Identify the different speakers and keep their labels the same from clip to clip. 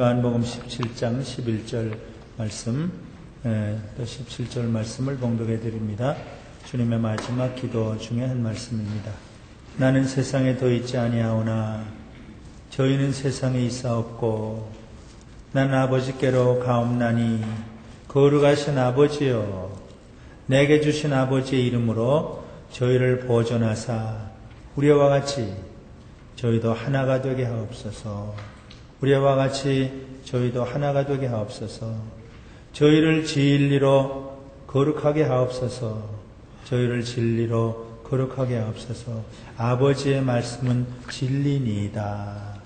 Speaker 1: 요한복음 17장 11절 말씀, 또 17절 말씀을 봉독해 드립니다. 주님의 마지막 기도 중에 한 말씀입니다. 나는 세상에 더 있지 아니하오나 저희는 세상에 있사옵고 나는 아버지께로 가옵나니 거룩하신 아버지여, 내게 주신 아버지의 이름으로 저희를 보존하사 우리와 같이 저희도 하나가 되게 하옵소서. 우리와 같이 저희도 하나가 되게 하옵소서. 저희를 진리로 거룩하게 하옵소서. 저희를 진리로 거룩하게 하옵소서. 아버지의 말씀은 진리니이다.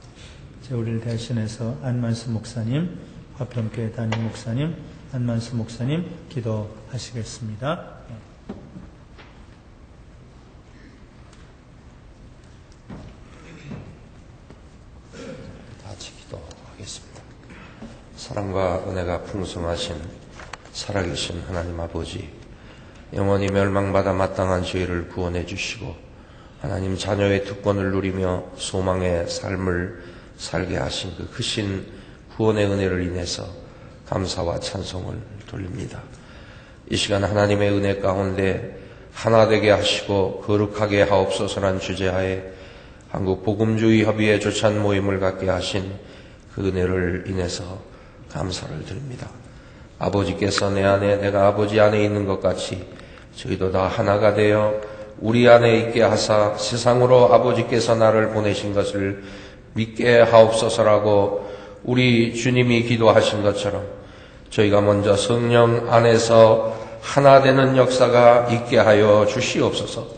Speaker 1: 우리를 대신해서 안만수 목사님, 화평교회 담임 목사님, 안만수 목사님 기도하시겠습니다.
Speaker 2: 같이 기도하겠습니다. 사랑과 은혜가 풍성하신 살아계신 하나님 아버지, 영원히 멸망받아 마땅한 저희를 구원해 주시고 하나님 자녀의 특권을 누리며 소망의 삶을 살게 하신 그 크신 구원의 은혜를 인해서 감사와 찬송을 돌립니다. 이 시간 하나님의 은혜 가운데 하나 되게 하시고 거룩하게 하옵소서란 주제하에 한국 복음주의 협의회 조찬 모임을 갖게 하신 그 은혜를 인해서 감사를 드립니다. 아버지께서 내 안에 내가 아버지 안에 있는 것 같이 저희도 다 하나가 되어 우리 안에 있게 하사 세상으로 아버지께서 나를 보내신 것을 믿게 하옵소서라고 우리 주님이 기도하신 것처럼 저희가 먼저 성령 안에서 하나 되는 역사가 있게 하여 주시옵소서.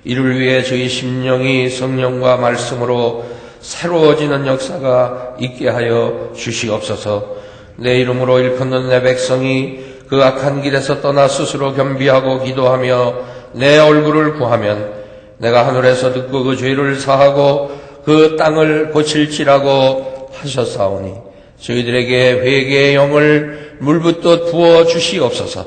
Speaker 2: 이를 위해 저희 심령이 성령과 말씀으로 새로워지는 역사가 있게 하여 주시옵소서. 내 이름으로 일컫는 내 백성이 그 악한 길에서 떠나 스스로 겸비하고 기도하며 내 얼굴을 구하면 내가 하늘에서 듣고 그 죄를 사하고 그 땅을 고칠지라고 하셨사오니 저희들에게 회개의 영을 물붓듯 부어 주시옵소서.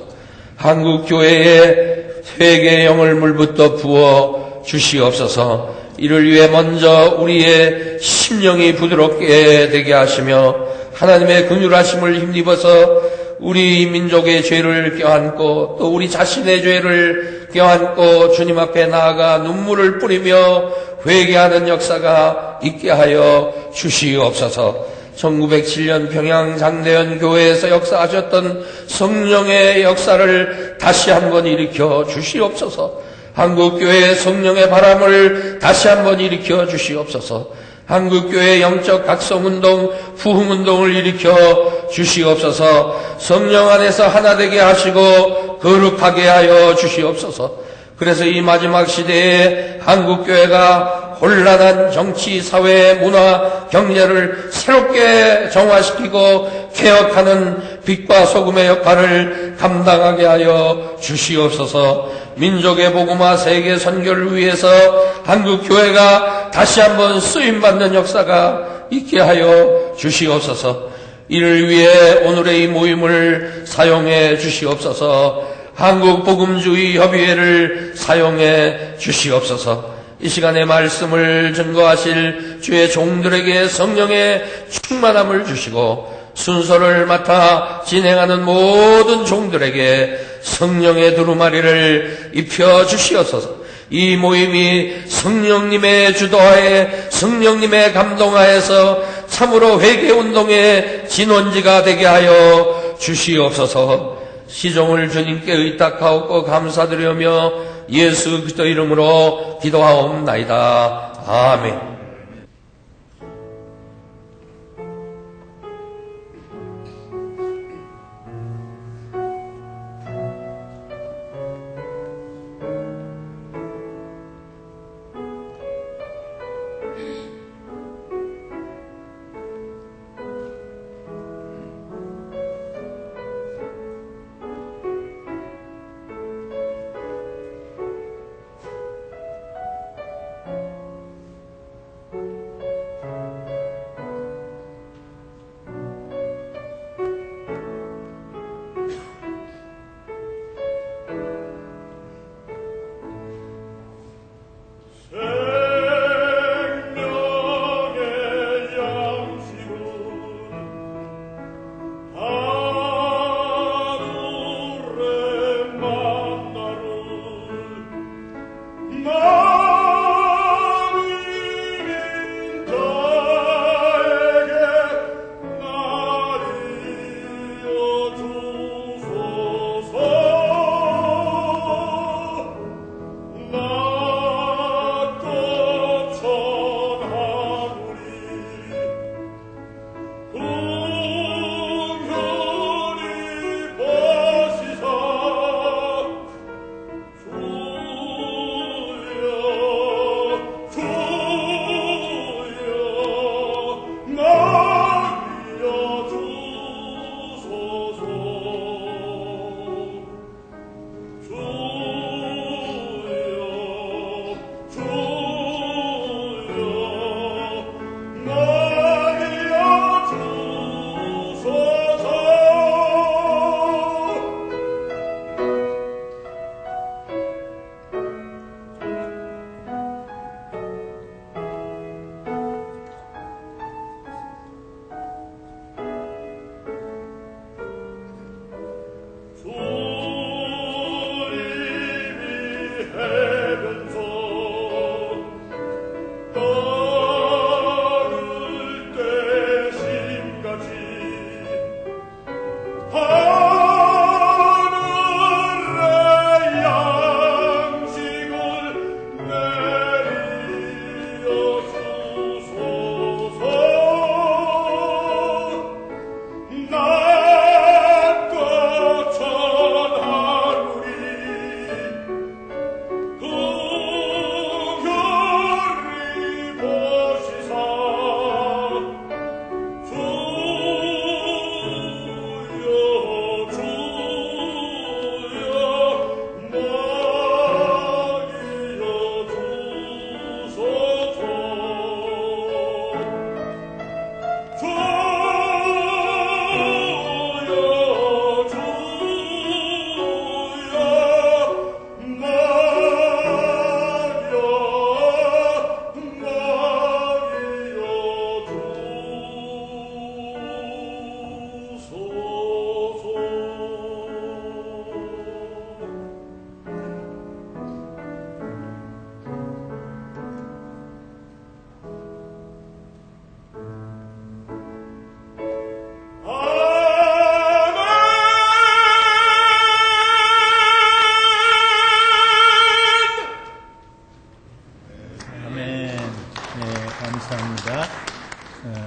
Speaker 2: 한국교회에 회개의 영을 물붓듯 부어 주시옵소서. 이를 위해 먼저 우리의 심령이 부드럽게 되게 하시며 하나님의 긍휼하심을 힘입어서 우리 민족의 죄를 껴안고 또 우리 자신의 죄를 껴안고 주님 앞에 나아가 눈물을 뿌리며 회개하는 역사가 있게 하여 주시옵소서. 1907년 평양 장대현 교회에서 역사하셨던 성령의 역사를 다시 한번 일으켜 주시옵소서. 한국교회의 성령의 바람을 다시 한번 일으켜 주시옵소서. 한국교회의 영적 각성운동, 부흥운동을 일으켜 주시옵소서. 성령 안에서 하나 되게 하시고 거룩하게 하여 주시옵소서. 그래서 이 마지막 시대에 한국교회가 혼란한 정치, 사회, 문화, 경제를 새롭게 정화시키고 개혁하는 빛과 소금의 역할을 감당하게 하여 주시옵소서. 민족의 복음화 세계 선교를 위해서 한국교회가 다시 한번 쓰임받는 역사가 있게 하여 주시옵소서. 이를 위해 오늘의 이 모임을 사용해 주시옵소서. 한국복음주의 협의회를 사용해 주시옵소서. 이 시간에 말씀을 증거하실 주의 종들에게 성령의 충만함을 주시고 순서를 맡아 진행하는 모든 종들에게 성령의 두루마리를 입혀 주시옵소서. 이 모임이 성령님의 주도하에 성령님의 감동하에서 참으로 회개운동의 진원지가 되게 하여 주시옵소서. 시종을 주님께 의탁하옵고 감사드리며 예수 그리스도 이름으로 기도하옵나이다. 아멘.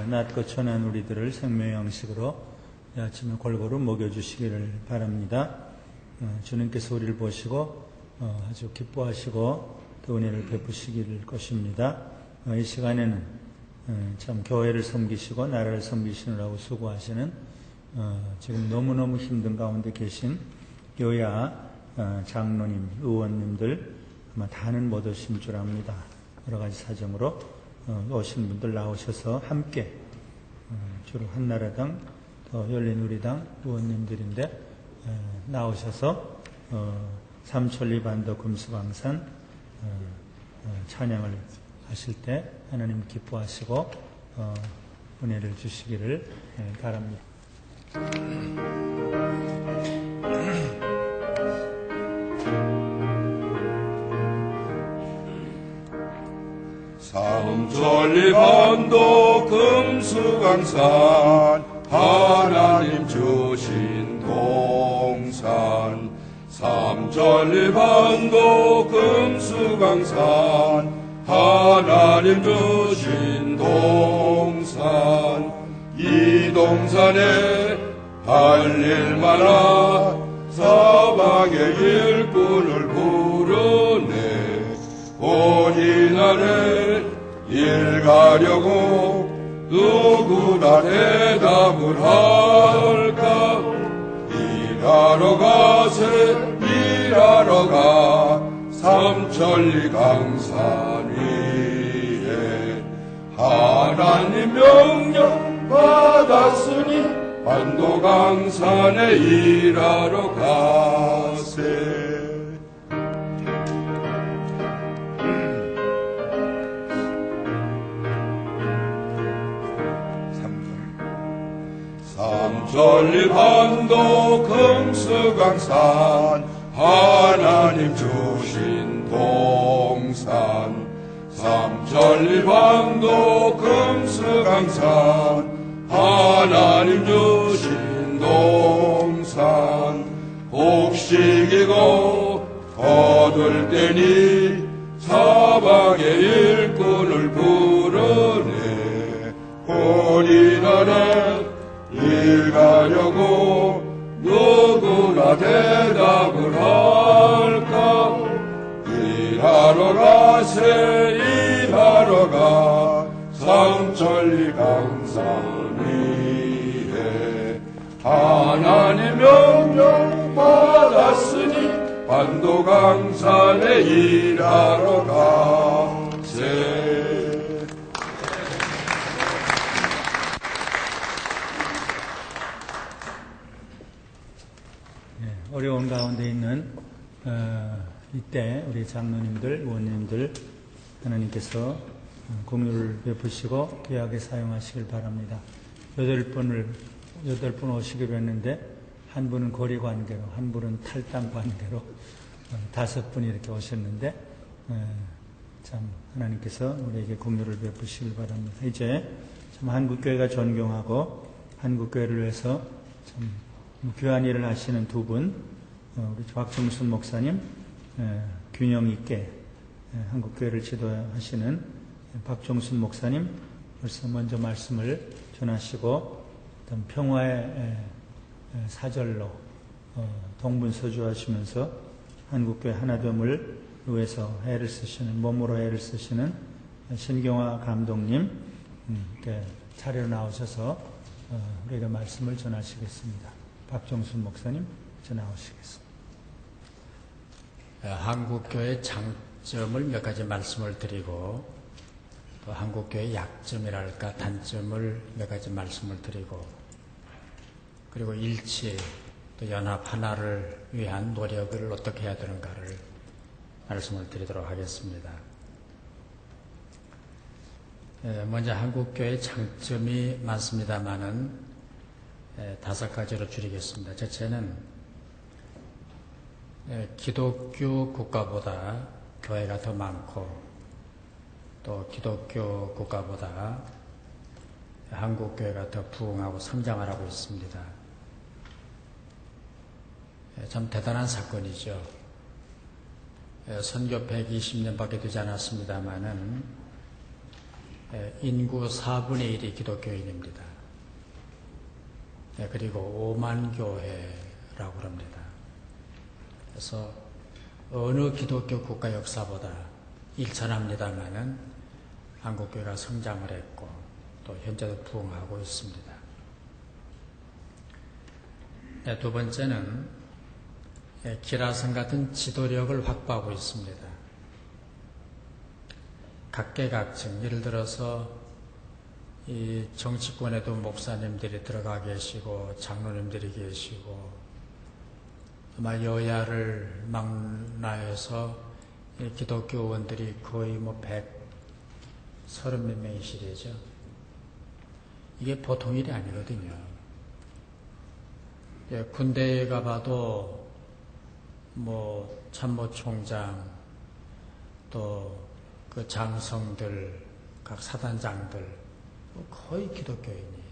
Speaker 1: 낮고 천한 우리들을 생명의 양식으로 이 아침에 골고루 먹여주시기를 바랍니다. 주님께서 우리를 보시고 아주 기뻐하시고 또 은혜를 베푸시길 것입니다. 이 시간에는 참 교회를 섬기시고 나라를 섬기시느라고 수고하시는 지금 너무너무 힘든 가운데 계신 여야 장로님, 의원님들 아마 다는 못 오신 줄 압니다. 여러 가지 사정으로 오신 분들 나오셔서 함께 주로 한나라당, 또 열린우리당 의원님들인데 나오셔서 삼천리 반도 금수강산 찬양을 하실 때 하나님 기뻐하시고 은혜를 주시기를 바랍니다.
Speaker 3: 삼천리 반도 금수강산 하나님 주신 동산 삼천리 반도 금수강산 하나님 주신 동산 이 동산에 할 일마나 사방의 일꾼을 부르네 온 이날에 일 가려고 누구나 대답을 할까 일하러 가세 일하러 가 삼천리 강산 위에 하나님 명령 받았으니 반도 강산에 일하러 가세 삼천리 반도 금수강산 하나님 주신 동산 삼천리 반도 금수강산 하나님 주신 동산 곡식이고 거둘 때니 사방의 일꾼을 부르네 본인안에 일 가려고 누구나 대답을 할까 일하러 가세 일하러 가 삼천리 강산 위에 하나님 명령 받았으니 반도 강산에 일하러 가세
Speaker 1: 어려운 가운데 있는 이때 우리 장로님들, 의원님들 하나님께서 공유를 베푸시고 귀하게 사용하시길 바랍니다. 8분 오시기로 했는데 한 분은 거리 관계로, 한 분은 탈당 관계로 5분이 이렇게 오셨는데 참 하나님께서 우리에게 공유를 베푸시길 바랍니다. 이제 참 한국교회가 존경하고 한국교회를 위해서 참 귀한 일을 하시는 두 분, 우리 박정순 목사님, 균형 있게 한국교회를 지도하시는 박정순 목사님, 벌써 먼저 말씀을 전하시고, 어떤 평화의 사절로 동분서주하시면서 한국교회 하나됨을 위해서 애를 쓰시는, 몸으로 애를 쓰시는 신경화 감독님, 차례로 나오셔서 우리가 말씀을 전하시겠습니다. 박정순 목사님 전하시겠습니다.
Speaker 4: 한국교회의 장점을 몇 가지 말씀을 드리고 또 한국교회의 약점이랄까 단점을 몇 가지 말씀을 드리고 그리고 일치 또 연합 하나를 위한 노력을 어떻게 해야 되는가를 말씀을 드리도록 하겠습니다. 먼저 한국교회의 장점이 많습니다만은 5가지로 줄이겠습니다. 첫째는 기독교 국가보다 교회가 더 많고 또 기독교 국가보다 한국교회가 더 부흥하고 성장을 하고 있습니다. 참 대단한 사건이죠. 선교 120년밖에 되지 않았습니다만은 인구 4분의 1이 기독교인입니다. 그리고 5만 교회라고 합니다. 그래서 어느 기독교 국가 역사보다 일천합니다마는 한국교회가 성장을 했고 또 현재도 부흥하고 있습니다. 두 번째는 기라성 같은 지도력을 확보하고 있습니다. 각계각층, 예를 들어서 이 정치권에도 목사님들이 들어가 계시고 장로님들이 계시고 아마 여야를 망라해서 기독교 의원들이 거의 130몇 명이시되죠. 이게 보통 일이 아니거든요. 군대에 가봐도 참모총장 또 그 장성들, 각 사단장들 거의 기독교인이.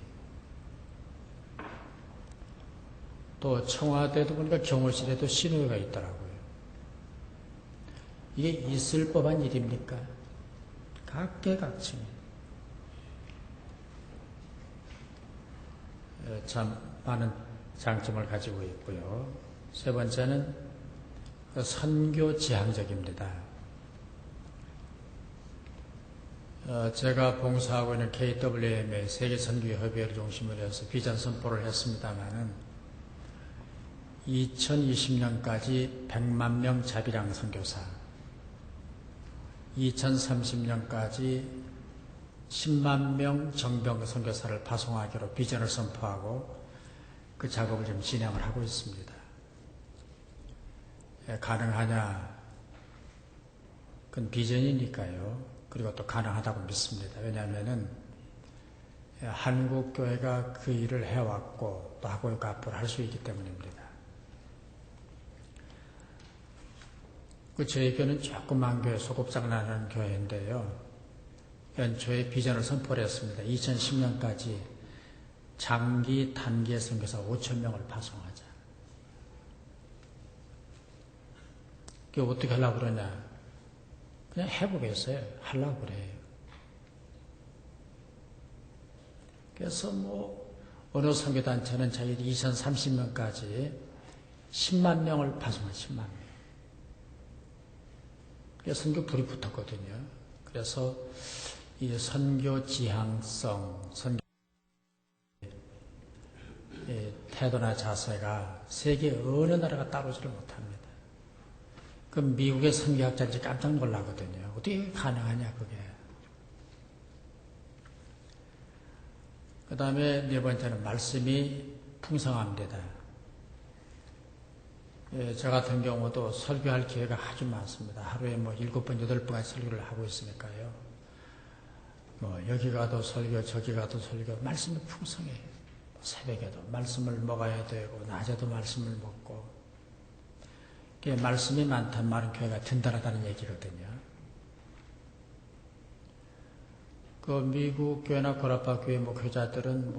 Speaker 4: 또 청와대도 보니까 경호실에도 신우회가 있더라고요. 이게 있을 법한 일입니까? 각계각층. 참 많은 장점을 가지고 있고요. 세 번째는 선교 지향적입니다. 제가 봉사하고 있는 KWM의 세계선교협의회를 중심으로 해서 비전 선포를 했습니다마는 2020년까지 100만 명 자비랑 선교사, 2030년까지 10만 명 정병 선교사를 파송하기로 비전을 선포하고 그 작업을 지금 진행을 하고 있습니다. 가능하냐? 그건 비전이니까요. 그리고 또 가능하다고 믿습니다. 왜냐하면은 한국교회가 그 일을 해왔고 또 하고 있고 앞으로 할 수 있기 때문입니다. 저희 교회는 조그만 교회, 소급장난하는 교회인데요. 연초에 비전을 선포를 했습니다. 2010년까지 장기, 단기 선교사 5,000명을 파송하자. 그게 어떻게 하려고 그러냐? 그냥 해보겠어요. 하려고 그래요. 그래서 어느 선교단체는 자기들이 2030년까지 10만 명을 파송한 10만 명. 그래서 선교 불이 붙었거든요. 그래서 이 선교 지향성, 선교 태도나 자세가 세계 어느 나라가 따르지를 못합니다. 그 미국의 선교학자들이 깜짝 놀라거든요. 어떻게 가능하냐 그게. 그 다음에 네 번째는 말씀이 풍성합니다. 저 같은 경우도 설교할 기회가 아주 많습니다. 하루에 7번, 8번까지 설교를 하고 있으니까요. 여기 가도 설교, 저기 가도 설교, 말씀이 풍성해요. 새벽에도 말씀을 먹어야 되고, 낮에도 말씀을 먹고. 말씀이 많다는 말은 교회가 든든하다는 얘기거든요. 그 미국 교회나 고라파 교회 교자들은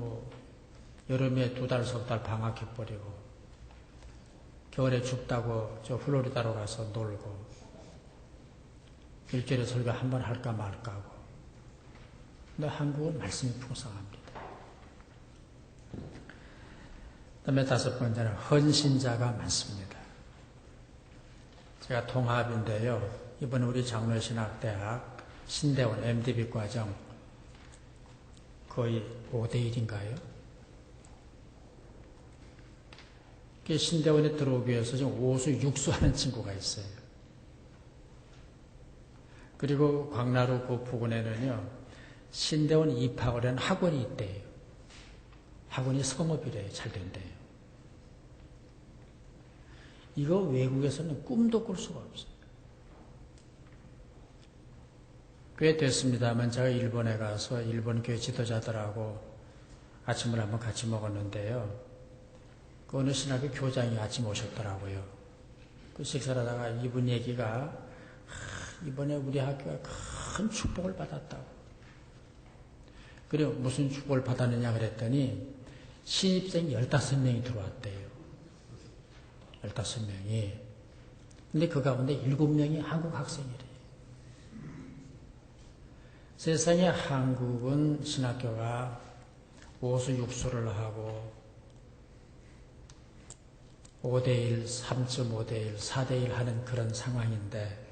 Speaker 4: 여름에 2달, 3달 방학해버리고, 겨울에 춥다고 저 플로리다로 가서 놀고, 일주일에 설교 한 번 할까 말까 하고. 근데 한국은 말씀이 풍성합니다. 그 다음에 5번째는 헌신자가 많습니다. 제가 통합인데요. 이번에 우리 장로신학대학 신대원 MDB 과정 거의 5대1인가요? 신대원에 들어오기 위해서 지금 5수 6수 하는 친구가 있어요. 그리고 광나루 그 부근에는요, 신대원 입학을 한 학원이 있대요. 학원이 성업이래요. 잘 된대요. 이거 외국에서는 꿈도 꿀 수가 없어요. 꽤 됐습니다만 제가 일본에 가서 일본 교회 지도자들하고 아침을 한번 같이 먹었는데요. 그 어느 신학교 교장이 아침 오셨더라고요. 그 식사를 하다가 이분 얘기가 이번에 우리 학교가 큰 축복을 받았다고. 그리고 무슨 축복을 받았느냐 그랬더니 신입생이 15명이 들어왔대요. 15명이. 근데 그 가운데 7명이 한국 학생이래요. 세상에 한국은 신학교가 오수육수를 하고 5대1, 3.5대1, 4대1 하는 그런 상황인데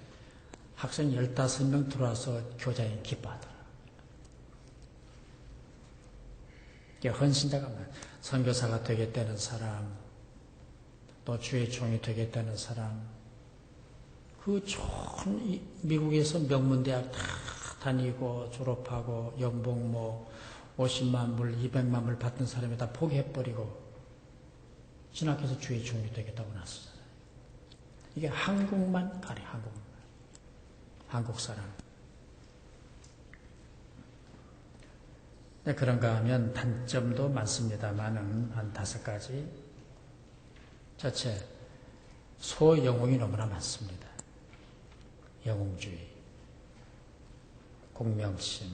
Speaker 4: 학생 15명 들어와서 교장이 기뻐하더라. 헌신자가 선교사가 되겠다는 사람, 또 주의 종이 되겠다는 사람, 그 좋은 미국에서 명문대학 다 다니고 졸업하고 연봉 뭐 50만 불, 200만 불 받던 사람이 다 포기해버리고 신학교에서 주의 종이 되겠다고 나섰잖아요. 이게 한국만 가래, 한국만. 한국 사람. 네, 그런가 하면 단점도 많습니다만은 한 5가지. 첫째, 소영웅이 너무나 많습니다. 영웅주의, 공명심.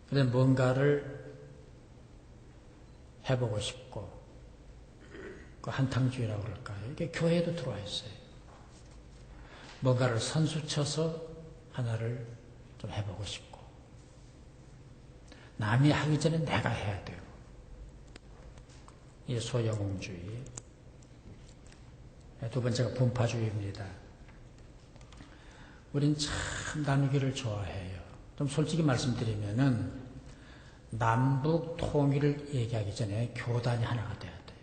Speaker 4: 그런데 뭔가를 해보고 싶고, 그 한탕주의라고 그럴까요? 이게 교회에도 들어와 있어요. 뭔가를 선수쳐서 하나를 좀 해보고 싶고, 남이 하기 전에 내가 해야 돼요. 이 소영웅주의. 두 번째가 분파주의입니다. 우린 참 나누기를 좋아해요. 좀 솔직히 말씀드리면은 남북 통일을 얘기하기 전에 교단이 하나가 돼야 돼요.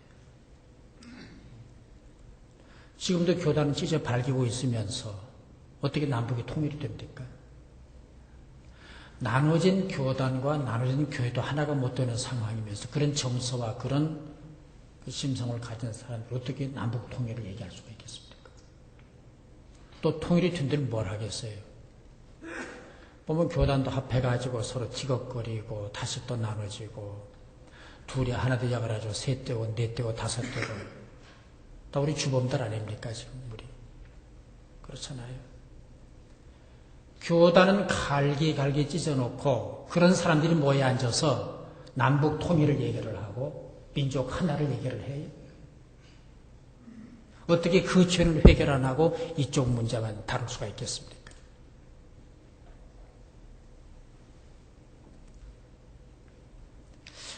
Speaker 4: 지금도 교단은 찢어 발기고 있으면서 어떻게 남북이 통일이 됩니까? 나눠진 교단과 나눠진 교회도 하나가 못 되는 상황이면서 그런 정서와 그런 그 심성을 가진 사람들이 어떻게 남북 통일을 얘기할 수가 있겠습니까? 또 통일이 된 데는 뭘 하겠어요? 보면 교단도 합해가지고 서로 티격거리고 다시 또 나눠지고 둘이 하나 되자 그래가지고 셋 되고 넷 되고 다섯 되고 다 우리 주범들 아닙니까 지금 우리 그렇잖아요. 교단은 갈기 찢어놓고 그런 사람들이 모여 앉아서 남북 통일을 얘기를 하고 민족 하나를 얘기를 해요. 어떻게 그 죄를 해결 안 하고 이쪽 문제만 다룰 수가 있겠습니까?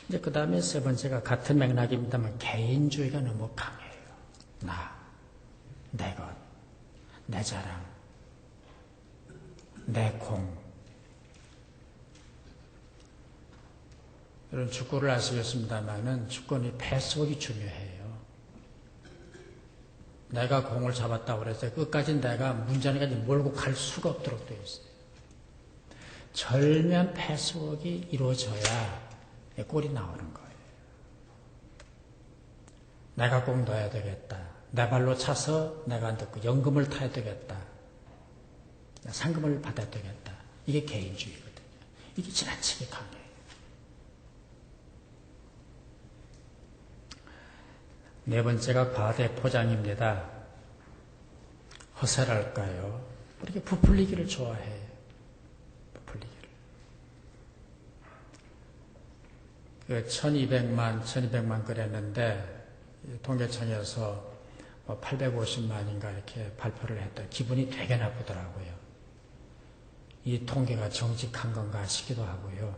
Speaker 4: 이제 그 다음에 세 번째가 같은 맥락입니다만 개인주의가 너무 강해요. 내 것, 내 자랑, 내 공. 여러분 축구를 아시겠습니다만은 축구는 패스워크가 중요해요. 내가 공을 잡았다고 그래서 끝까지 내가 문전에까지 몰고 갈 수가 없도록 되어 있어요. 절묘한 패스워크가 이루어져야 골이 나오는 거예요. 내가 꼭 넣어야 되겠다. 내 발로 차서 내가 안 듣고 연금을 타야 되겠다. 상금을 받아야 되겠다. 이게 개인주의거든요. 이게 지나치게 강해요. 네 번째가 과대 포장입니다. 허세랄까요? 이렇게 부풀리기를 좋아해요. 부풀리기를. 1200만 그랬는데 통계청에서 850만인가 이렇게 발표를 했다. 기분이 되게 나쁘더라고요. 이 통계가 정직한 건가 싶기도 하고요.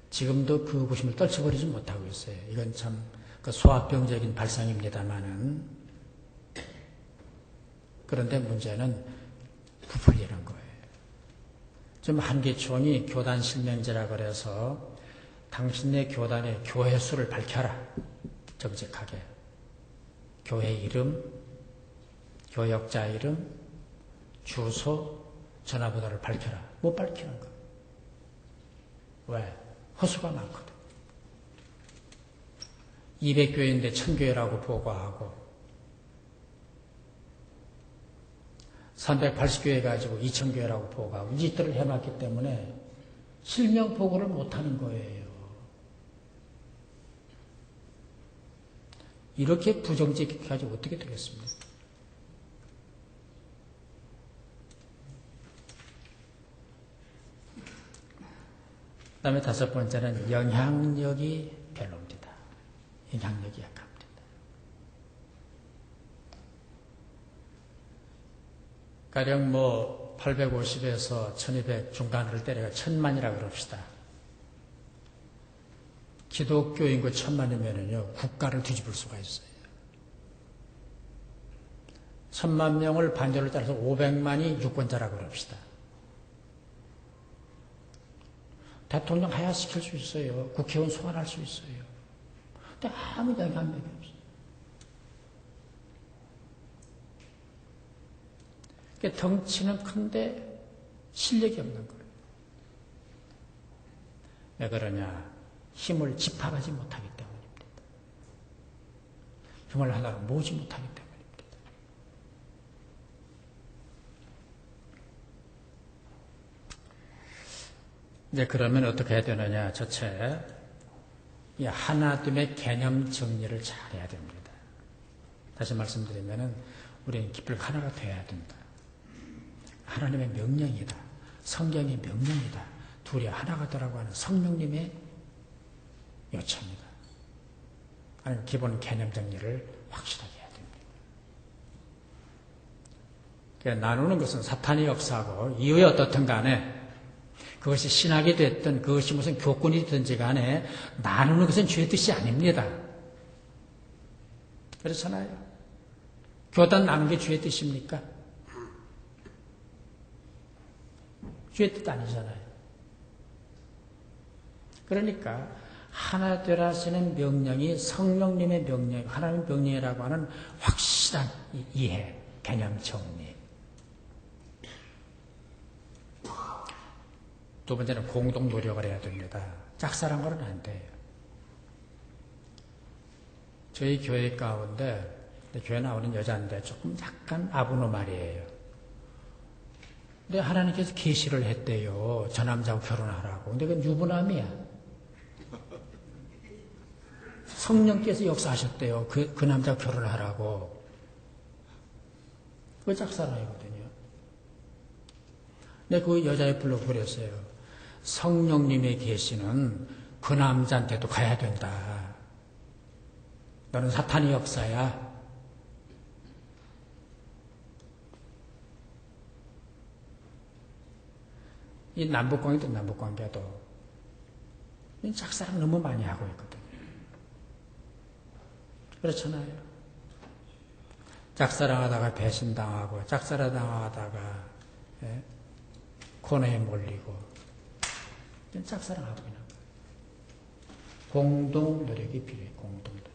Speaker 4: 지금도 그 의구심을 떨쳐버리지 못하고 있어요. 이건 참 소아병적인 발상입니다만은 그런데 문제는 부풀리는 거예요. 좀 한기총이 교단 실명제라 그래서 당신네 교단의 교회 수를 밝혀라. 정직하게. 교회 이름, 교역자 이름, 주소, 전화번호를 밝혀라. 못 밝히는 거예요. 왜? 허수가 많거든. 200교회인데 1000교회라고 보고하고 380교회 가지고 2000교회라고 보고하고 이 짓들을 해놨기 때문에 실명 보고를 못하는 거예요. 이렇게 부정직하게 가지고 어떻게 되겠습니까? 그 다음에 5번째는 영향력이 별로입니다. 영향력이 약합니다. 가령 850에서 1200 중간을 때려가 1000만이라고 그럽시다. 기독교 인구 1000만이면은요, 국가를 뒤집을 수가 있어요. 1000만 명을 반대로 따라서 500만이 유권자라고 그럽시다. 대통령 하야시킬 수 있어요. 국회의원 소환할 수 있어요. 근데 아무 영향력이 없어요. 그러니까 덩치는 큰데 실력이 없는 거예요. 왜 그러냐? 힘을 집합하지 못하기 때문입니다. 힘을 하나로 모으지 못하기 때문입니다. 이제 그러면 어떻게 해야 되느냐? 첫째, 이 하나됨의 개념 정리를 잘 해야 됩니다. 다시 말씀드리면은 우리는 기필 하나가 되어야 된다. 하나님의 명령이다. 성경의 명령이다. 둘이 하나가 되라고 하는 성령님의 요청이다. 아니면 기본 개념 정리를 확실하게 해야 됩니다. 그러니까 나누는 것은 사탄의 역사고 이유에 어떻든 간에 그것이 신학이 됐든 그것이 무슨 교권이 됐든지 간에 나누는 것은 죄의 뜻이 아닙니다. 그렇잖아요. 교단 나누는 게 죄의 뜻입니까? 죄의 뜻 아니잖아요. 그러니까 하나 되라 하시는 명령이 성령님의 명령, 하나님의 명령이라고 하는 확실한 이해, 개념 정리. 두 번째는 공동 노력을 해야 됩니다. 짝사랑으로는 안 돼요. 저희 교회 가운데 교회 나오는 여자인데 조금 약간 아부노말이에요. 근데 하나님께서 계시를 했대요. 저 남자하고 결혼하라고. 근데 그건 유부남이야. 성령께서 역사하셨대요. 그 남자하고 결혼하라고. 그거 짝사랑이거든요. 근데 그 여자애 불러고 그랬어요. 성령님의 계시는 그 남자한테도 가야 된다. 너는 사탄의 역사야. 이 남북관계도 짝사랑 너무 많이 하고 있거든요. 그렇잖아요. 짝사랑하다가 배신당하고 짝사랑하다가 코너에 몰리고 짝사랑하고 있는 거예요. 공동 노력이 필요해요. 공동 노력.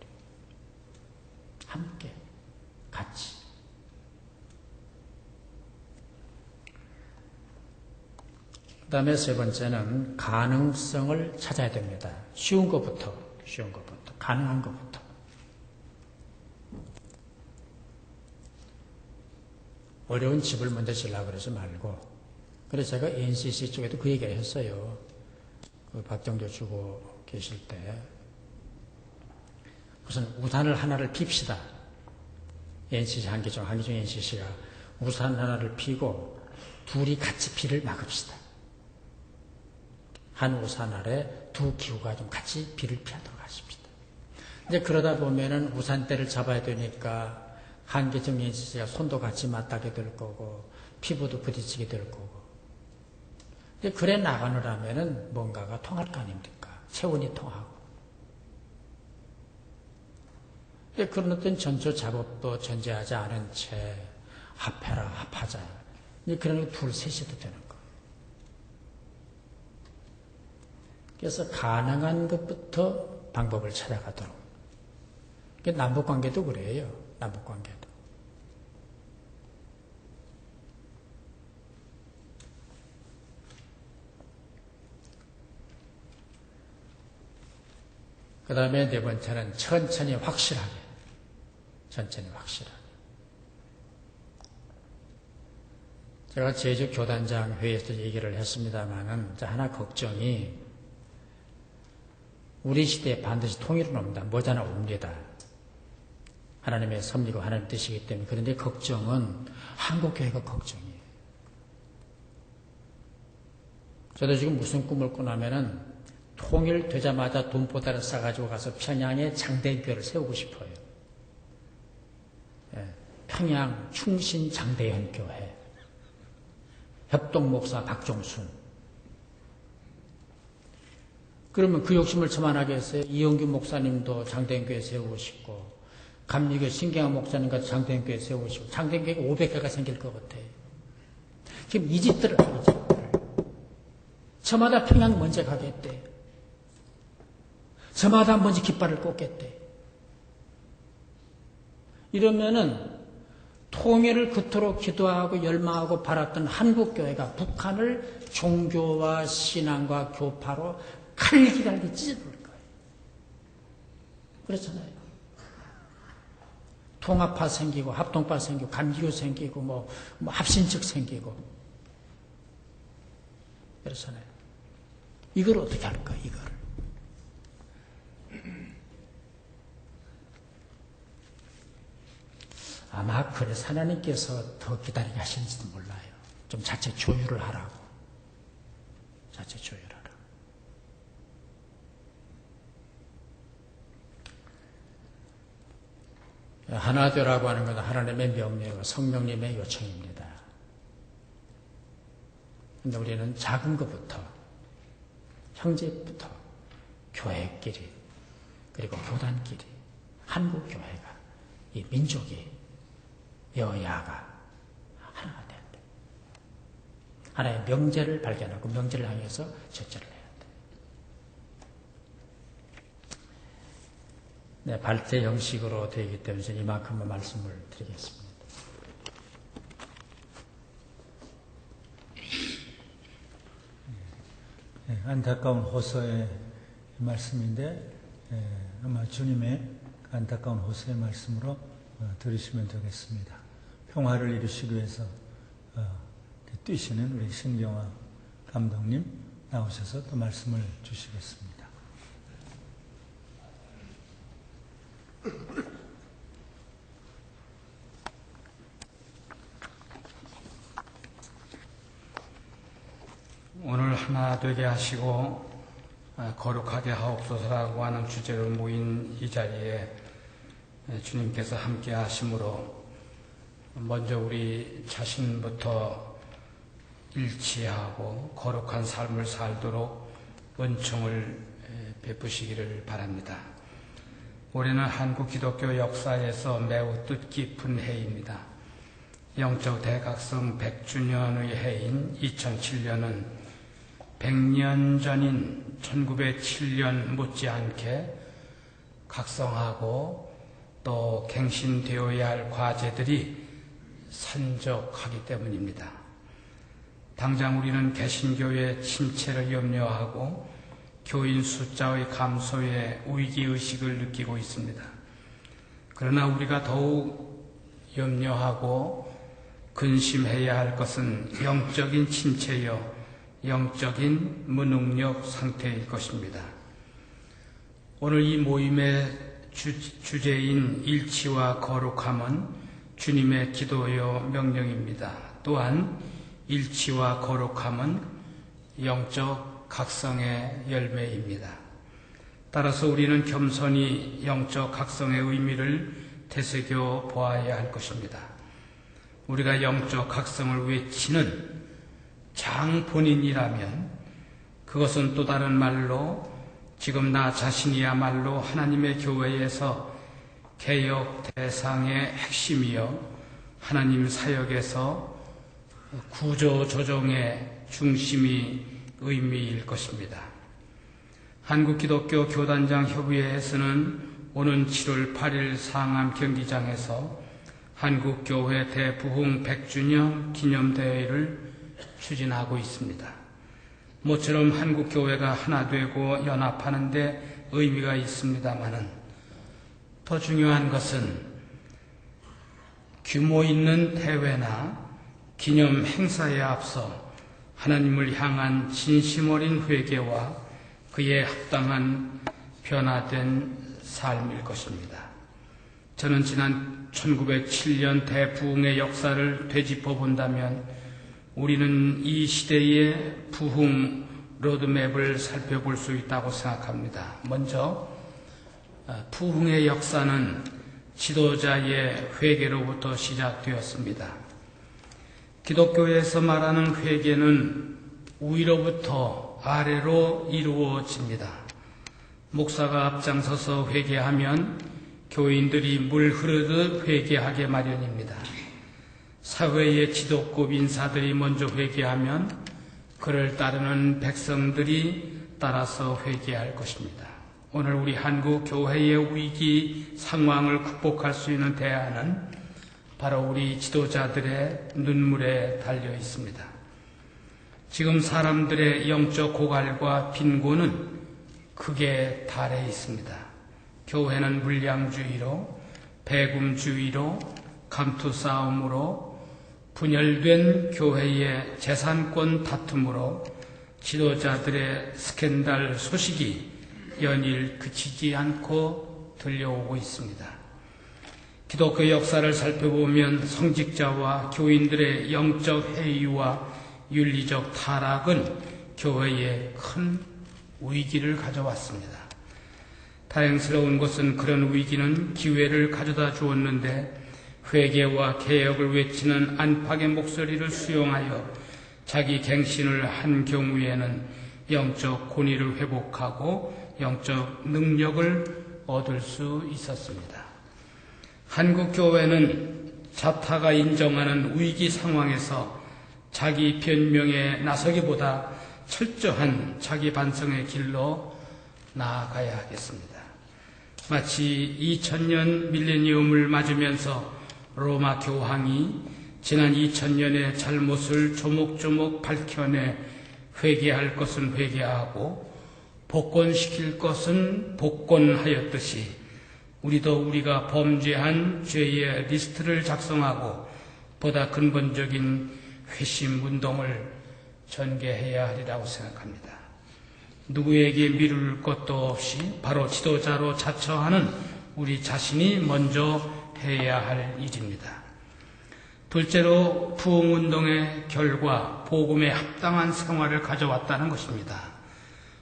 Speaker 4: 함께 같이. 그 다음에 세 번째는 가능성을 찾아야 됩니다. 쉬운 것부터 가능한 것부터. 어려운 집을 먼저 지으려고 그러지 말고. 그래서 제가 NCC 쪽에도 그 얘기를 했어요. 그 박정조 주고 계실 때. 우선 우산을 하나를 핍시다. NCC 한기종 NCC가 우산 하나를 피고 둘이 같이 비를 막읍시다. 한 우산 아래 두 기후가 좀 같이 비를 피하도록 하십시다. 이제 그러다 보면은 우산대를 잡아야 되니까 한기종 NCC가 손도 같이 맞닿게 될 거고 피부도 부딪히게 될 거고. 이제 그래 나가느라면은 뭔가가 통할 거 아닙니까? 체온이 통하고. 이제 그런 어떤 전초 작업도 전제하지 않은 채 합해라, 합하자. 이제 그런 게 둘, 셋이도 되는 거. 그래서 가능한 것부터 방법을 찾아가도록. 남북관계도 그래요. 남북관계도. 그 다음에 네 번째는 천천히 확실하게. 제가 제주 교단장 회의에서 얘기를 했습니다만은 하나 걱정이 우리 시대에 반드시 통일은 옵니다. 머지않아 옵니다. 하나님의 섭리고 하나님의 뜻이기 때문에. 그런데 걱정은 한국교회가 걱정이에요. 저도 지금 무슨 꿈을 꾸냐면은 통일되자마자 돈보다를 싸가지고 가서 평양에 장대교회를 세우고 싶어요. 평양 충신 장대현 교회. 협동목사 박종순. 그러면 그 욕심을 저만하게 했어요. 이영규 목사님도 장대인교회 세우고 싶고, 감리교 신경환 목사님과 장대인교회 세우고 싶고, 장대인교회가 500개가 생길 것 같아요. 지금 이 집들을 하고 있어요. 저마다 평양 먼저 가겠대. 저마다 먼저 깃발을 꽂겠대. 이러면은 통일을 그토록 기도하고 열망하고 바랐던 한국교회가 북한을 종교와 신앙과 교파로 칼기갈기 찢어버릴 거예요. 그렇잖아요. 통합파 생기고 합동파 생기고 감기교 생기고 뭐 합신측 생기고 그렇잖아요. 이걸 어떻게 할까? 이걸 아마 그래서 하나님께서 더 기다리게 하시는지도 몰라요. 좀 자체 조율을 하라고. 자체 조율하라고. 하나 되라고 하는 것은 하나님의 명령이고 성령님의 요청입니다. 근데 우리는 작은 것부터, 형제부터, 교회끼리, 그리고 교단끼리, 한국교회가, 이 민족이, 여야가 하나가 돼야 돼. 하나의 명제를 발견하고 명제를 향해서 절제를 해야 돼. 네, 발제 형식으로 되기 때문에 이만큼만 말씀을 드리겠습니다.
Speaker 1: 네, 안타까운 호소의 말씀인데 아마 주님의 안타까운 호소의 말씀으로 들으시면 되겠습니다. 평화를 이루시기 위해서 뛰시는 우리 신경화 감독님 나오셔서 또 말씀을 주시겠습니다.
Speaker 5: 오늘 하나 되게 하시고 거룩하게 하옵소서라고 하는 주제로 모인 이 자리에 주님께서 함께 하심으로 먼저 우리 자신부터 일치하고 거룩한 삶을 살도록 은총을 베푸시기를 바랍니다. 올해는 한국 기독교 역사에서 매우 뜻깊은 해입니다. 영적 대각성 100주년의 해인 2007년은 100년 전인 1907년 못지않게 각성하고 또 갱신되어야 할 과제들이 산적하기 때문입니다. 당장 우리는 개신교의 침체를 염려하고 교인 숫자의 감소에 위기의식을 느끼고 있습니다. 그러나 우리가 더욱 염려하고 근심해야 할 것은 영적인 침체여 영적인 무능력 상태일 것입니다. 오늘 이 모임의 주제인 일치와 거룩함은 주님의 기도요 명령입니다. 또한 일치와 거룩함은 영적 각성의 열매입니다. 따라서 우리는 겸손히 영적 각성의 의미를 되새겨 보아야 할 것입니다. 우리가 영적 각성을 외치는 장본인이라면 그것은 또 다른 말로 지금 나 자신이야말로 하나님의 교회에서 개혁 대상의 핵심이요 하나님 사역에서 구조 조정의 중심이 의미일 것입니다. 한국기독교 교단장 협의회에서는 오는 7월 8일 상암 경기장에서 한국교회 대부흥 100주년 기념대회를 추진하고 있습니다. 모처럼 한국교회가 하나 되고 연합하는 데 의미가 있습니다마는 더 중요한 것은 규모 있는 대회나 기념 행사에 앞서 하나님을 향한 진심 어린 회개와 그에 합당한 변화된 삶일 것입니다. 저는 지난 1907년 대부흥의 역사를 되짚어 본다면 우리는 이 시대의 부흥 로드맵을 살펴볼 수 있다고 생각합니다. 먼저 부흥의 역사는 지도자의 회개로부터 시작되었습니다. 기독교에서 말하는 회개는 위로부터 아래로 이루어집니다. 목사가 앞장서서 회개하면 교인들이 물 흐르듯 회개하게 마련입니다. 사회의 지도급 인사들이 먼저 회개하면 그를 따르는 백성들이 따라서 회개할 것입니다. 오늘 우리 한국 교회의 위기 상황을 극복할 수 있는 대안은 바로 우리 지도자들의 눈물에 달려 있습니다. 지금 사람들의 영적 고갈과 빈곤은 크게 달해 있습니다. 교회는 물량주의로, 배금주의로, 감투싸움으로, 분열된 교회의 재산권 다툼으로 지도자들의 스캔들 소식이 연일 그치지 않고 들려오고 있습니다. 기독교 역사를 살펴보면 성직자와 교인들의 영적 해이와 윤리적 타락은 교회에 큰 위기를 가져왔습니다. 다행스러운 것은 그런 위기는 기회를 가져다 주었는데 회개와 개혁을 외치는 안팎의 목소리를 수용하여 자기 갱신을 한 경우에는 영적 권위를 회복하고 영적 능력을 얻을 수 있었습니다. 한국 교회는 자타가 인정하는 위기 상황에서 자기 변명에 나서기보다 철저한 자기 반성의 길로 나아가야 하겠습니다. 마치 2000년 밀레니엄을 맞으면서 로마 교황이 지난 2000년의 잘못을 조목조목 밝혀내 회개할 것은 회개하고 복권시킬 것은 복권하였듯이 우리도 우리가 범죄한 죄의 리스트를 작성하고 보다 근본적인 회심 운동을 전개해야 하리라고 생각합니다. 누구에게 미룰 것도 없이 바로 지도자로 자처하는 우리 자신이 먼저 해야 할 일입니다. 둘째로 부흥운동의 결과 복음에 합당한 생활을 가져왔다는 것입니다.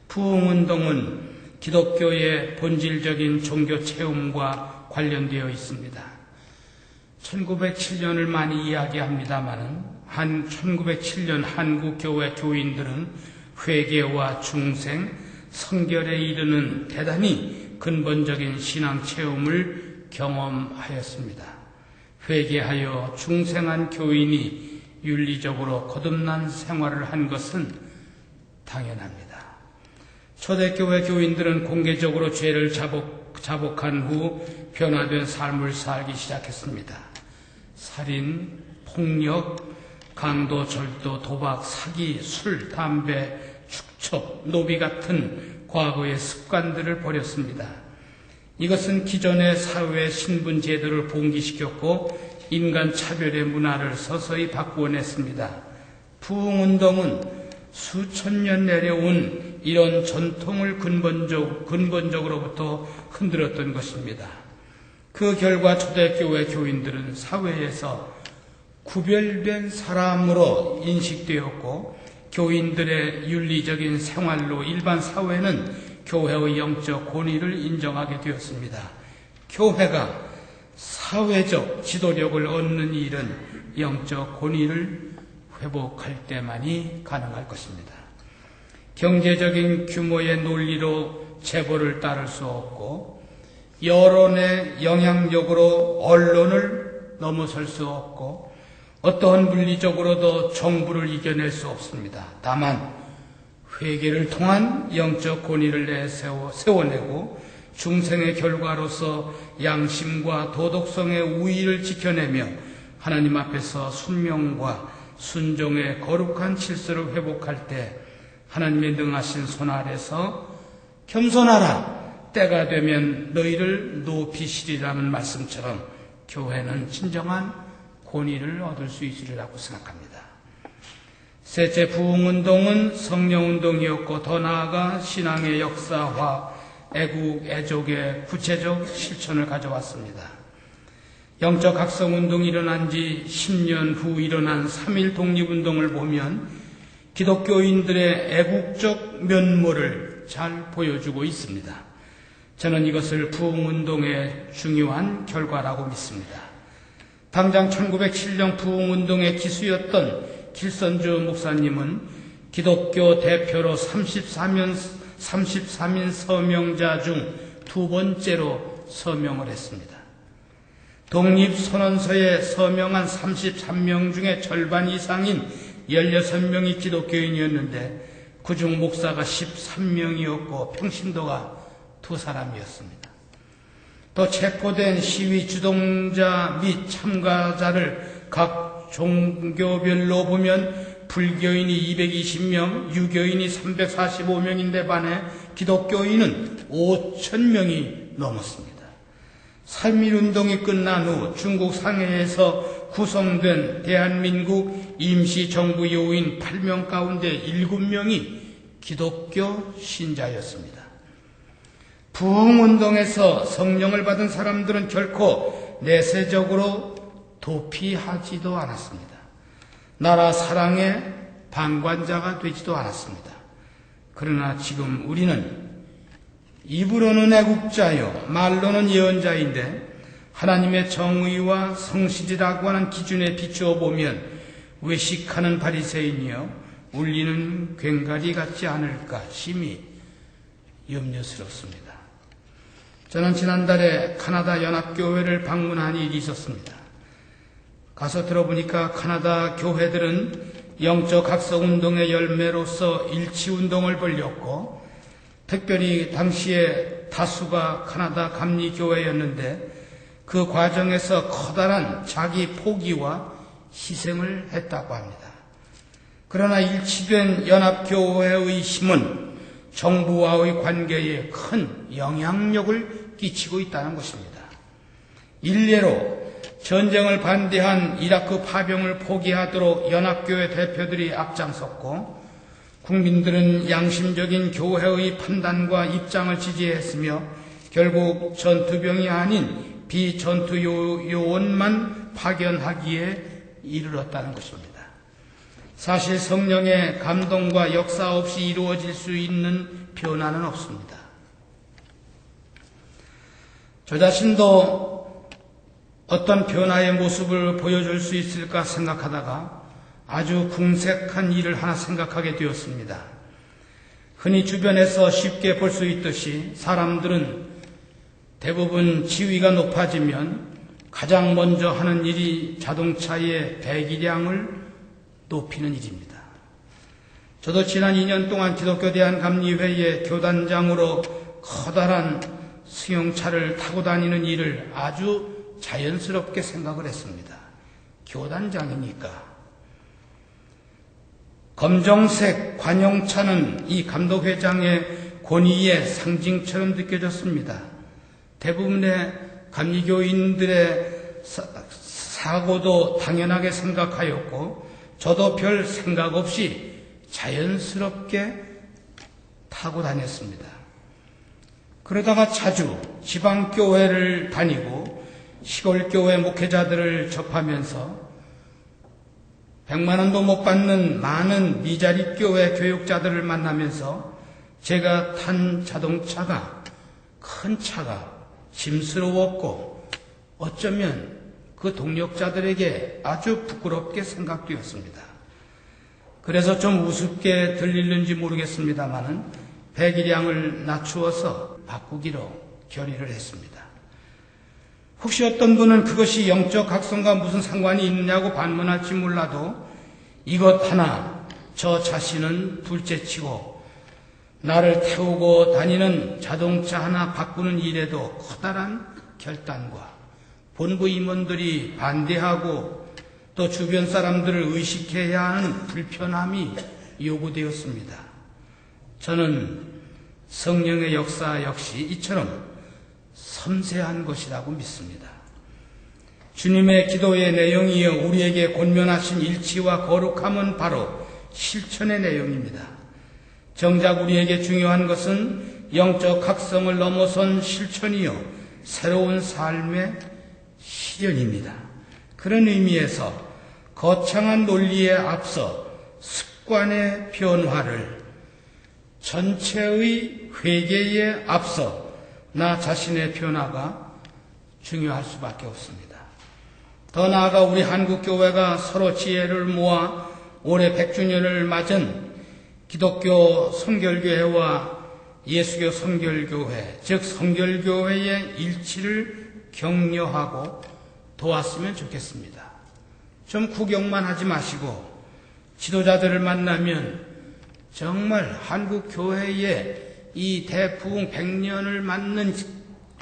Speaker 5: 부흥운동은 기독교의 본질적인 종교 체험과 관련되어 있습니다. 1907년을 많이 이야기합니다마는 1907년 한국교회 교인들은 회개와 중생, 성결에 이르는 대단히 근본적인 신앙 체험을 경험하였습니다. 회개하여 중생한 교인이 윤리적으로 거듭난 생활을 한 것은 당연합니다. 초대교회 교인들은 공개적으로 죄를 자복한 후 변화된 삶을 살기 시작했습니다. 살인, 폭력, 강도, 절도, 도박, 사기, 술, 담배, 축첩, 노비 같은 과거의 습관들을 버렸습니다. 이것은 기존의 사회 신분 제도를 봉기시켰고 인간 차별의 문화를 서서히 바꾸어냈습니다. 부흥운동은 수천 년 내려온 이런 전통을 근본적으로부터 흔들었던 것입니다. 그 결과 초대교회 교인들은 사회에서 구별된 사람으로 인식되었고 교인들의 윤리적인 생활로 일반 사회는 교회의 영적 권위를 인정하게 되었습니다. 교회가 사회적 지도력을 얻는 일은 영적 권위를 회복할 때만이 가능할 것입니다. 경제적인 규모의 논리로 재벌을 따를 수 없고 여론의 영향력으로 언론을 넘어설 수 없고 어떠한 물리적으로도 정부를 이겨낼 수 없습니다. 다만 회개를 통한 영적 권위를 세워내고 중생의 결과로서 양심과 도덕성의 우위를 지켜내며 하나님 앞에서 순명과 순종의 거룩한 질서를 회복할 때 하나님의 능하신 손 아래서 겸손하라, 때가 되면 너희를 높이시리라는 말씀처럼 교회는 진정한 권위를 얻을 수 있으리라고 생각합니다. 셋째, 부흥운동은 성령운동이었고 더 나아가 신앙의 역사화, 애국, 애족의 구체적 실천을 가져왔습니다. 영적 각성운동이 일어난 지 10년 후 일어난 3.1 독립운동을 보면 기독교인들의 애국적 면모를 잘 보여주고 있습니다. 저는 이것을 부흥운동의 중요한 결과라고 믿습니다. 당장 1907년 부흥운동의 기수였던 길선주 목사님은 기독교 대표로 33인 서명자 중 두 번째로 서명을 했습니다. 독립선언서에 서명한 33명 중에 절반 이상인 16명이 기독교인이었는데 그중 목사가 13명이었고 평신도가 2사람이었습니다. 또 체포된 시위 주동자 및 참가자를 각 종교별로 보면 불교인이 220명, 유교인이 345명인데 반해 기독교인은 5,000명이 넘었습니다. 3.1운동이 끝난 후 중국 상해에서 구성된 대한민국 임시정부 요인 8명 가운데 7명이 기독교 신자였습니다. 부흥운동에서 성령을 받은 사람들은 결코 내세적으로 도피하지도 않았습니다. 나라 사랑의 방관자가 되지도 않았습니다. 그러나 지금 우리는 입으로는 애국자요 말로는 예언자인데 하나님의 정의와 성실이라고 하는 기준에 비추어 보면 외식하는 바리새인이여 울리는 괭가리 같지 않을까 심히 염려스럽습니다. 저는 지난달에 카나다 연합교회를 방문한 일이 있었습니다. 가서 들어보니까 카나다 교회들은 영적 학성운동의 열매로서 일치운동을 벌였고 특별히 당시에 다수가 카나다 감리교회였는데 그 과정에서 커다란 자기 포기와 희생을 했다고 합니다. 그러나 일치된 연합교회의 힘은 정부와의 관계에 큰 영향력을 끼치고 있다는 것입니다. 일례로 전쟁을 반대한 이라크 파병을 포기하도록 연합교회 대표들이 앞장섰고 국민들은 양심적인 교회의 판단과 입장을 지지했으며 결국 전투병이 아닌 비전투 요원만 파견하기에 이르렀다는 것입니다. 사실 성령의 감동과 역사 없이 이루어질 수 있는 변화는 없습니다. 저 자신도 어떤 변화의 모습을 보여줄 수 있을까 생각하다가 아주 궁색한 일을 하나 생각하게 되었습니다. 흔히 주변에서 쉽게 볼 수 있듯이 사람들은 대부분 지위가 높아지면 가장 먼저 하는 일이 자동차의 배기량을 높이는 일입니다. 저도 지난 2년 동안 기독교 대한감리회의 교단장으로 커다란 승용차를 타고 다니는 일을 아주 자연스럽게 생각을 했습니다. 교단장이니까. 검정색 관용차는 이 감독회장의 권위의 상징처럼 느껴졌습니다. 대부분의 감리교인들의 사고도 당연하게 생각하였고 저도 별 생각 없이 자연스럽게 타고 다녔습니다. 그러다가 자주 지방교회를 다니고 시골교회 목회자들을 접하면서 100만 원도 못 받는 많은 미자립 교회 교육자들을 만나면서 제가 탄 자동차가 큰 차가 짐스러웠고 어쩌면 그 동력자들에게 아주 부끄럽게 생각되었습니다. 그래서 좀 우습게 들리는지 모르겠습니다만은 배기량을 낮추어서 바꾸기로 결의를 했습니다. 혹시 어떤 분은 그것이 영적 각성과 무슨 상관이 있느냐고 반문할지 몰라도 이것 하나 저 자신은 둘째치고 나를 태우고 다니는 자동차 하나 바꾸는 일에도 커다란 결단과 본부 임원들이 반대하고 또 주변 사람들을 의식해야 하는 불편함이 요구되었습니다. 저는 성령의 역사 역시 이처럼 섬세한 것이라고 믿습니다. 주님의 기도의 내용이여 우리에게 권면하신 일치와 거룩함은 바로 실천의 내용입니다. 정작 우리에게 중요한 것은 영적 각성을 넘어선 실천이요 새로운 삶의 실현입니다. 그런 의미에서 거창한 논리에 앞서 습관의 변화를 전체의 회개에 앞서 나 자신의 변화가 중요할 수밖에 없습니다. 더 나아가 우리 한국교회가 서로 지혜를 모아 올해 100주년을 맞은 기독교 성결교회와 예수교 성결교회, 즉 성결교회의 일치를 격려하고 도왔으면 좋겠습니다. 좀 구경만 하지 마시고 지도자들을 만나면 정말 한국 교회의 이 대부흥 100년을 맞는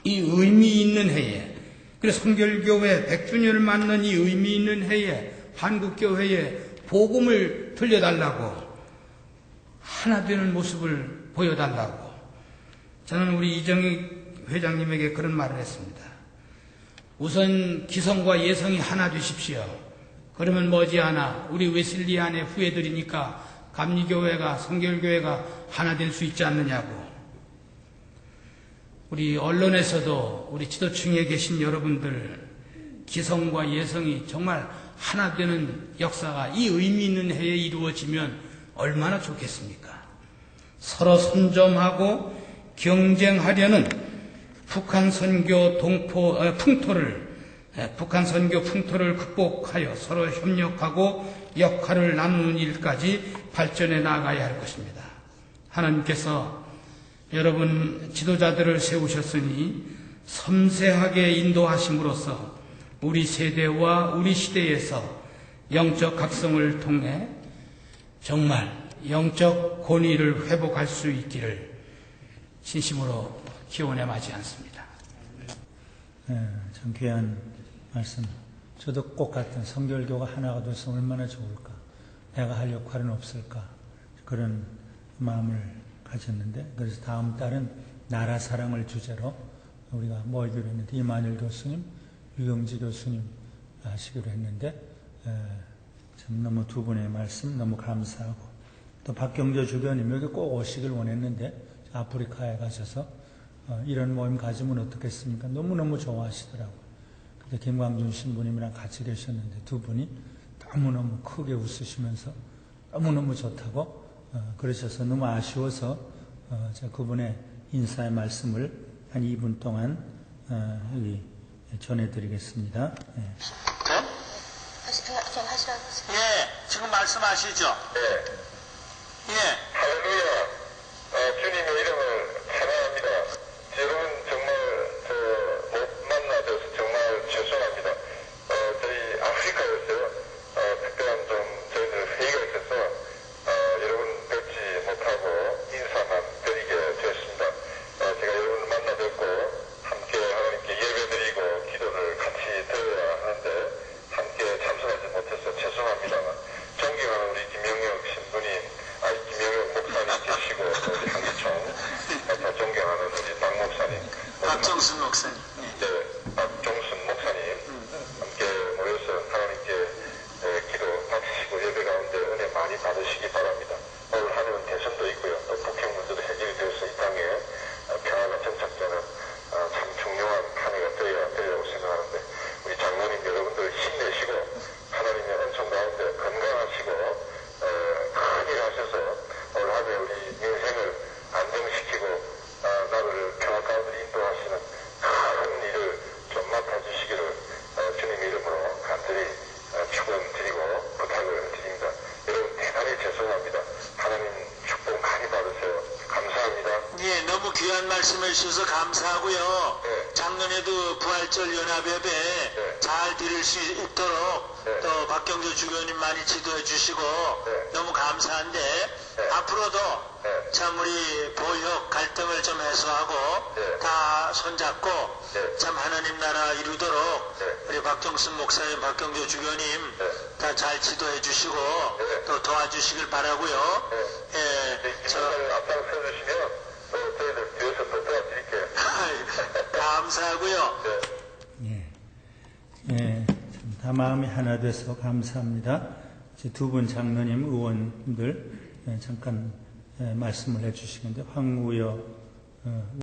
Speaker 5: 이 의미 있는 해에, 그래서 성결교회 100주년을 맞는 이 의미 있는 해에 한국 교회에 복음을 들려달라고, 하나 되는 모습을 보여달라고 저는 우리 이정희 회장님에게 그런 말을 했습니다. 우선 기성과 예성이 하나 되십시오. 그러면 머지않아 우리 웨슬리안의 후예들이니까 감리교회가, 성결교회가 하나 될 수 있지 않느냐고. 우리 언론에서도 우리 지도층에 계신 여러분들, 기성과 예성이 정말 하나 되는 역사가 이 의미 있는 해에 이루어지면 얼마나 좋겠습니까? 서로 선점하고 경쟁하려는 북한 선교 풍토를 극복하여 서로 협력하고 역할을 나누는 일까지 발전해 나가야 할 것입니다. 하나님께서 여러분 지도자들을 세우셨으니 섬세하게 인도하심으로써 우리 세대와 우리 시대에서 영적 각성을 통해 정말 영적 권위를 회복할 수 있기를 진심으로 기원해 마지 않습니다.
Speaker 1: 참 귀한 말씀. 저도 꼭 같은 성결교가 하나가 돼서 얼마나 좋을까. 내가 할 역할은 없을까. 그런 마음을 가졌는데, 그래서 다음 달은 나라 사랑을 주제로 우리가 모이기로 했는데, 이만일 교수님, 유경지 교수님 하시기로 했는데, 참 너무 두 분의 말씀 너무 감사하고, 또 박경조 주교님 여기 꼭 오시길 원했는데 아프리카에 가셔서 이런 모임 가지면 어떻겠습니까? 너무너무 좋아하시더라고요. 근데 김광준 신부님이랑 같이 계셨는데 두 분이 너무너무 크게 웃으시면서 너무너무 좋다고 그러셔서 너무 아쉬워서 제가 그분의 인사의 말씀을 한 2분 동안 여기 전해드리겠습니다. 네.
Speaker 6: 예, 지금 말씀하시죠?
Speaker 3: 네.
Speaker 6: 예.
Speaker 3: 할렐루야. 주님의 이름을 찬양합니다. 여러분 정말 못 만나줘서 정말 죄송합니다. 저희 아프리카였어요. 특별한 좀 저희들 회의가 있어서 여러분 뵙지 못하고 인사만 드리게 되었습니다. 제가 여러분을 만나 뵙고 함께 하나님께 예배드리고 기도를 같이 드려야 하는데 함께 참석하지 못해서 죄송합니다만, 존경하는 우리 김영혁 신부님, 김영혁 목사님 계시고 우리 한기총, 또 존경하는 우리 박 목사님,
Speaker 6: 박정순 목사님.
Speaker 3: 네, 박종순 목사님 함께 모여서 하나님께 기도 받으시고 예배 가운데 은혜 많이 받으시기 바랍니다. 오늘 하늘은 대선도 있고요. 또 북핵 문제도 해결이 되어서 이 땅에 평화가 정착되는 참 중요한 한 해가 되리라고 생각하는데, 우리 장로님 여러분들 힘내시고 하나님의 은총 가운데 건강하시고 큰 일 하셔서 올 한 해 우리 인생을 안정시키고 나를 평화 가운데 인도하시는 큰 일을 좀 맡아주시기를 주님 이름으로 간절히 축원드리고 부탁을 드립니다. 여러분 대단히 죄송합니다. 하나님 축복 많이 받으세요. 감사합니다.
Speaker 6: 예, 너무 귀한 말씀을 주셔서 감사하고요.
Speaker 3: 네.
Speaker 6: 작년에도 부활절 연합협에
Speaker 3: 네.
Speaker 6: 잘 드릴 수 있도록
Speaker 3: 네.
Speaker 6: 또 박경조 주교님 많이 지도해 주시고
Speaker 3: 네.
Speaker 6: 너무 감사한데
Speaker 3: 네.
Speaker 6: 앞으로도
Speaker 3: 네.
Speaker 6: 참 우리 보역 갈등을 좀 해소하고
Speaker 3: 네.
Speaker 6: 다 손잡고
Speaker 3: 네.
Speaker 6: 참 하나님 나라 이루도록
Speaker 3: 네.
Speaker 6: 우리 박정순 목사님, 박경조 주교님
Speaker 3: 네.
Speaker 6: 다 잘 지도해 주시고
Speaker 3: 네.
Speaker 6: 또 도와주시길 바라고요.
Speaker 3: 네.
Speaker 6: 예, 저
Speaker 3: 기도를 앞장서 주시면 또 저희들 뒤에서 또 도와드릴게요.
Speaker 6: 감사하고요.
Speaker 3: 네.
Speaker 1: 참 다 마음이 하나 돼서 감사합니다. 두 분 장로님, 의원들 잠깐 말씀을 해주시는데, 황우여